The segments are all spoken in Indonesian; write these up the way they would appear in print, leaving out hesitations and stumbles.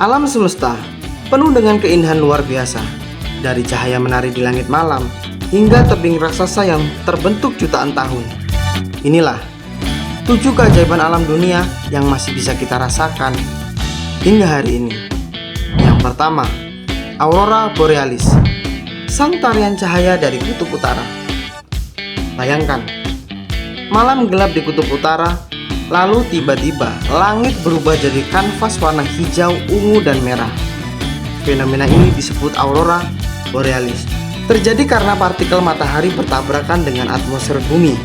Alam semesta penuh dengan keindahan luar biasa, dari cahaya menari di langit malam hingga tebing raksasa yang terbentuk jutaan tahun. Inilah 7 keajaiban alam dunia yang masih bisa kita rasakan hingga hari ini. Yang pertama, Aurora Borealis, sang tarian cahaya dari kutub utara. Bayangkan, malam gelap di kutub utara, lalu tiba-tiba langit berubah jadi kanvas warna hijau, ungu, dan merah. Fenomena ini disebut Aurora Borealis. Terjadi karena partikel matahari bertabrakan dengan atmosfer bumi.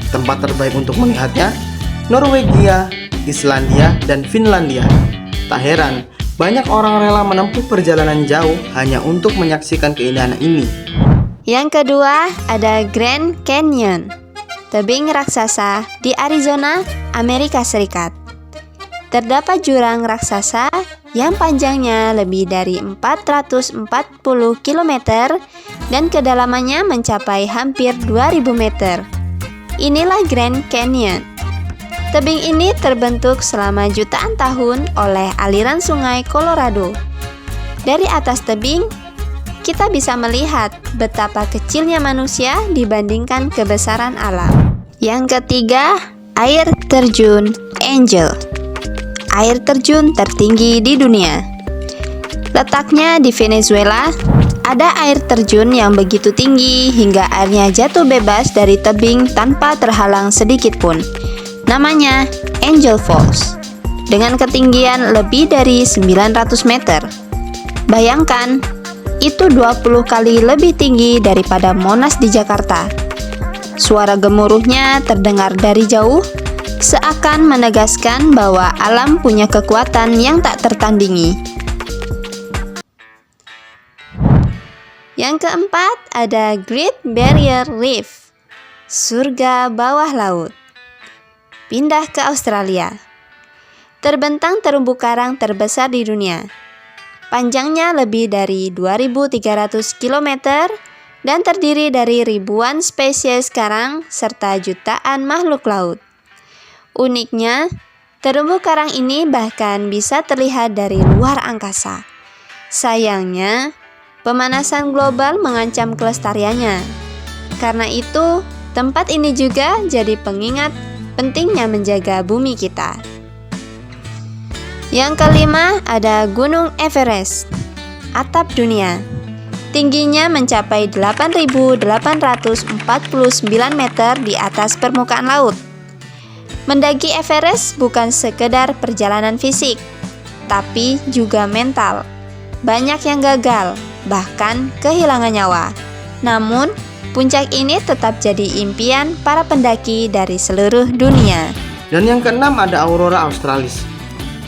Tempat terbaik untuk melihatnya, Norwegia, Islandia, dan Finlandia. Tak heran, banyak orang rela menempuh perjalanan jauh hanya untuk menyaksikan keindahan ini. Yang kedua, ada Grand Canyon, tebing raksasa di Arizona, Amerika Serikat. Terdapat jurang raksasa yang panjangnya lebih dari 440 km dan kedalamannya mencapai hampir 2000 meter. Inilah Grand Canyon. Tebing ini terbentuk selama jutaan tahun oleh aliran sungai Colorado. Dari atas tebing, kita bisa melihat betapa kecilnya manusia dibandingkan kebesaran alam. Yang ketiga, air terjun Angel, air terjun tertinggi di dunia. Letaknya di Venezuela, ada air terjun yang begitu tinggi hingga airnya jatuh bebas dari tebing tanpa terhalang sedikit pun. Namanya Angel Falls, dengan ketinggian lebih dari 900 meter. Bayangkan, itu 20 kali lebih tinggi daripada Monas di Jakarta. Suara gemuruhnya terdengar dari jauh, seakan menegaskan bahwa alam punya kekuatan yang tak tertandingi. Yang keempat, ada Great Barrier Reef, surga bawah laut. Pindah ke Australia. Terbentang terumbu karang terbesar di dunia. Panjangnya lebih dari 2.300 km dan terdiri dari ribuan spesies karang serta jutaan makhluk laut. Uniknya, terumbu karang ini bahkan bisa terlihat dari luar angkasa. Sayangnya, pemanasan global mengancam kelestariannya. Karena itu, tempat ini juga jadi pengingat pentingnya menjaga bumi kita. Yang kelima, ada Gunung Everest, atap dunia. Tingginya mencapai 8.849 meter di atas permukaan laut. Mendaki Everest bukan sekedar perjalanan fisik, tapi juga mental. Banyak yang gagal, bahkan kehilangan nyawa. Namun, puncak ini tetap jadi impian para pendaki dari seluruh dunia. Dan yang keenam, ada Aurora Australis,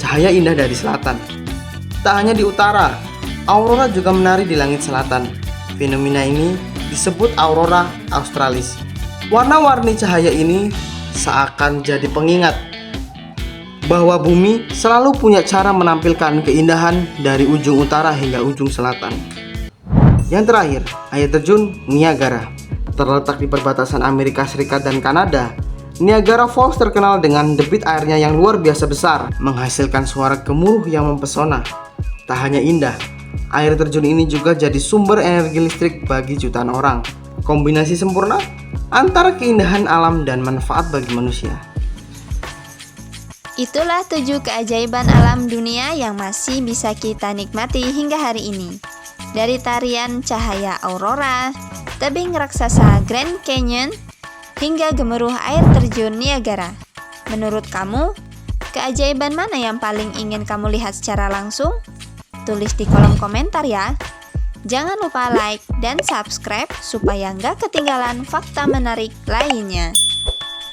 cahaya indah dari selatan. Tak hanya di utara, aurora juga menari di langit selatan. Fenomena ini disebut Aurora Australis. Warna-warni cahaya ini seakan jadi pengingat bahwa bumi selalu punya cara menampilkan keindahan dari ujung utara hingga ujung selatan. Yang terakhir, air terjun Niagara. Terletak di perbatasan Amerika Serikat dan Kanada, Niagara Falls terkenal dengan debit airnya yang luar biasa besar, menghasilkan suara gemuruh yang mempesona. Tak hanya indah, air terjun ini juga jadi sumber energi listrik bagi jutaan orang. Kombinasi sempurna antara keindahan alam dan manfaat bagi manusia. Itulah 7 keajaiban alam dunia yang masih bisa kita nikmati hingga hari ini. Dari tarian cahaya aurora, tebing raksasa Grand Canyon, hingga gemuruh air terjun Niagara. Menurut kamu, keajaiban mana yang paling ingin kamu lihat secara langsung? Tulis di kolom komentar ya. Jangan lupa like dan subscribe supaya nggak ketinggalan fakta menarik lainnya.